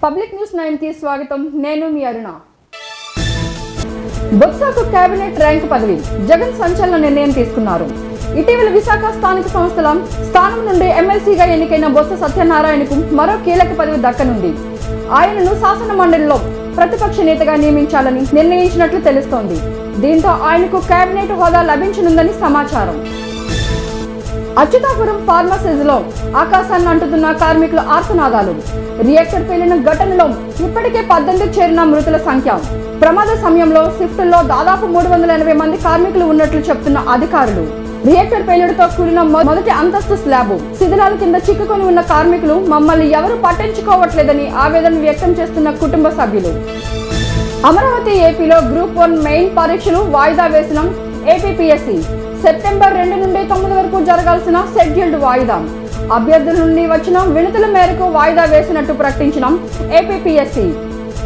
Public news 9 కి స్వాగతం. నేను మీ అరుణ. బొత్సకు కేబినెట్ ర్యాంక్ పదవి జగన్ సంచలన నిర్ణయం తీసుకున్నారు. ఇటీవల విశాఖ స్థానిక సంస్థల స్థానం నుండి ఎమ్మెల్సీగా ఎన్నికైన బొత్స సత్యనారాయణకు మరో కీలక పదవి దక్కనుంది. ఆయనను శాసన మండలిలో ప్రతిపక్ష నేతగా నియమించాలని నిర్ణయించినట్లు తెలుస్తోంది. దీంతో ఆయనకు కేబినెట్ హోదా లభించనుందని సమాచారం. అచ్యుతాపురం ఫార్మసీలో ఆకాశాన్ని అంటుతున్న కార్మికుల ఆర్తనాదాలు. రియాక్టర్ పేలిన ఘటనలో ఇప్పటికే 18 చేరిన మృతుల సంఖ్య. ప్రమాద సమయంలో షిఫ్టుల్లో దాదాపు 380 మంది కార్మికులు ఉన్నట్లు చెప్తున్న అధికారులు. రియాక్టర్ పేలుడుతో కూడిన మొదటి అంతస్తు స్లాబ్ శిథిలాల కింద చిక్కుకొని ఉన్న కార్మికులు మమ్మల్ని ఎవరు పట్టించుకోవట్లేదని ఆవేదన వ్యక్తం చేస్తున్న కుటుంబ సభ్యులు. అమరావతి ఏపీలో గ్రూప్ 1 మెయిన్ పరీక్షలు వాయిదా వేసిన ఏపీపీఎస్సీ. సెప్టెంబర్ 2 నుండి 9 వరకు జరగాల్సిన షెడ్యూల్డ్ వాయిదా. అభ్యర్థుల నుండి వచ్చిన వినతుల మేరకు వాయిదా వేసినట్టు ప్రకటించిన ఏపీపీఎస్సీ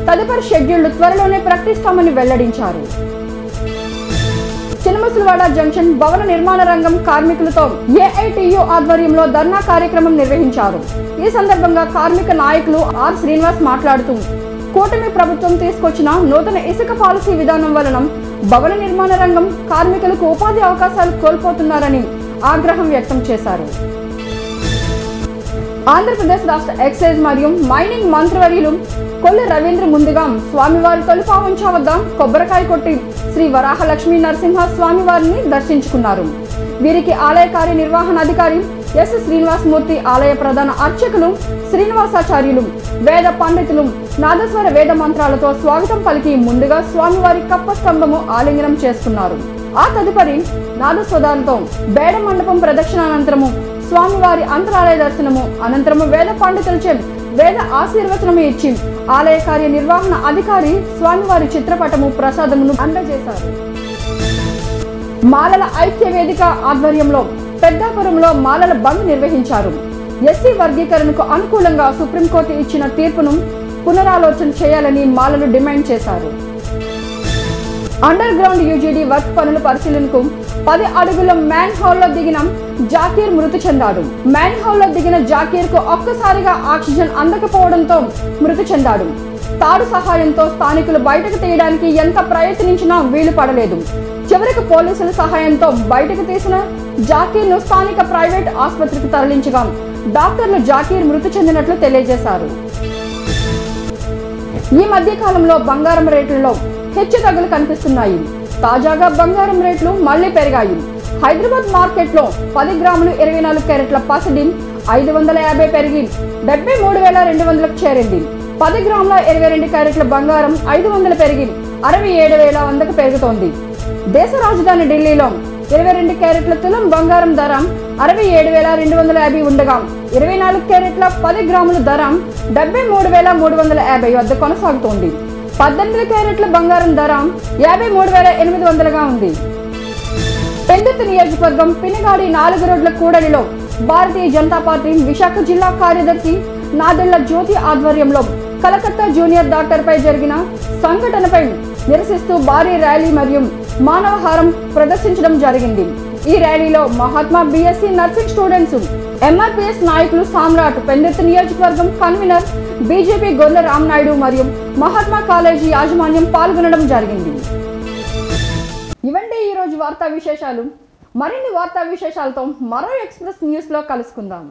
తదుపరి షెడ్యూల్డ్ త్వరలోనే ప్రకటిస్తామని వెల్లడించారు. చినమసులవాడ జంక్షన్ భవన నిర్మాణ రంగం కార్మికులతో ఏఐటియు ఆధ్వర్యంలో ధర్నా కార్యక్రమం నిర్వహించారు. ఈ సందర్భంగా కార్మిక నాయకులు ఆర్ శ్రీనివాస్ మాట్లాడుతూ కూటమి ప్రభుత్వం తీసుకొచ్చిన నూతన ఇసుక పాలసీ విధానం వలన భవన నిర్మాణ రంగం కార్మికులకు ఉపాధి అవకాశాలు కోల్పోతున్నారని ఆగ్రహం వ్యక్తం చేశారు. ఆంధ్రప్రదేశ్ రాష్ట్ర ఎక్సైజ్ మరియు మైనింగ్ మంత్రివర్యులు కొల్లు రవీంద్ర ముందుగా స్వామివారి తొలిపావంచ వద్ద కొబ్బరికాయ కొట్టి శ్రీ వరాహలక్ష్మీ నరసింహ స్వామివారిని దర్శించుకున్నారు. వీరికి ఆలయ కార్యనిర్వహణాధికారి ఎస్ శ్రీనివాసమూర్తి, ఆలయ ప్రధాన అర్చకులు శ్రీనివాసాచార్యులు, వేద పండితులు నాదస్వర వేద మంత్రాలతో స్వాగతం పలికి ముందుగా స్వామివారి కప్ప స్తంభము ఆలింగనం చేసుకున్నారు. ఆ తదుపరి నాదస్వదాలతో బేడ మండపం ప్రదక్షిణానంతరము స్వామివారి అంతరాలయ దర్శనము అనంతరము వేద పండితులచే వేద ఆశీర్వచనము ఇచ్చి ఆలయ కార్యనిర్వహణ అధికారి స్వామివారి చిత్రపటము ప్రసాదమును అందజేశారు. మాలల ఐక్య వేదిక ఆధ్వర్యంలో పెద్దాపురంలో మాలల బంద్ నిర్వహించారు. ఎస్సీ వర్గీకరణకు అనుకూలంగా సుప్రీంకోర్టు ఇచ్చిన తీర్పును పునరాలోచన చేయాలని మాలలు డిమాండ్ చేశారు. అండర్ గ్రౌండ్ యూజీడీ వర్క్ పనుల పరిశీలనకు 10 అడుగుల మ్యాన్ హోల్లో దిగిన జాకీర్ మృతి చెందాడు. మ్యాన్ హోల్లో దిగిన జాకీర్ కు ఒక్కసారిగా ఆక్సిజన్ అందకపోవడంతో మృతి చెందాడు. తాడు సహాయంతో స్థానికులు బయటకు తీయడానికి ఎంత ప్రయత్నించినా వీలు పడలేదు. చివరికి పోలీసుల సహాయంతో బయటకు తీసిన జాకీర్ ను స్థానిక ప్రైవేట్ ఆసుపత్రికి తరలించగా డాక్టర్లు జాకీర్ మృతి చెందినట్లు తెలియజేశారు. ఈ మధ్య కాలంలో బంగారం రేట్లలో హెచ్చుతగ్గులు కనిపిస్తున్నాయి. తాజాగా బంగారం రేట్లు మళ్లీ పెరిగాయి. హైదరాబాద్ మార్కెట్ లో 10 గ్రాములు 24 క్యారెట్ల పసిడి 550 పెరిగి 73,200కు చేరింది. 10 గ్రాముల 22 క్యారెట్ల బంగారం 500 పెరిగి 67,100కు పెరుగుతోంది. దేశ రాజధాని ఢిల్లీలో 22 క్యారెట్ల తులం బంగారం ధర 67,250 ఉండగా 24 క్యారెట్ల 10 గ్రాముల ధర 73,350 వద్ద కొనసాగుతోంది. 18 క్యారెట్ల బంగారం ధర 53,800గా ఉంది. పెందుర్తి నియోజకవర్గం పినగాడి 4 రోడ్ల కూడలిలో భారతీయ జనతా పార్టీ విశాఖ జిల్లా కార్యదర్శి నాదెళ్ల జ్యోతి ఆధ్వర్యంలో కలకత్తా జూనియర్ డాక్టర్ పై జరిగిన సంఘటనపై నిరసిస్తూ భారీ ర్యాలీ మరియు మానవహారం ప్రదర్శించడం జరిగింది. ఈ ర్యాలీలో Mahatma BSc nursing students, MRPS నాయకులు సామ్రాట్, పెందుర్తి నియోజకవర్గం కన్వీనర్ బీజేపీ గొర్ల రామనాయుడు మరియు మహాత్మా కాలేజీ యాజమాన్యం పాల్గొనడం జరిగింది. ఇవండి ఈరోజు వార్తా విశేషాలు. మరిన్ని వార్తా విశేషాలతో మరో ఎక్స్ప్రెస్ న్యూస్ లో కలుసుకుందాం.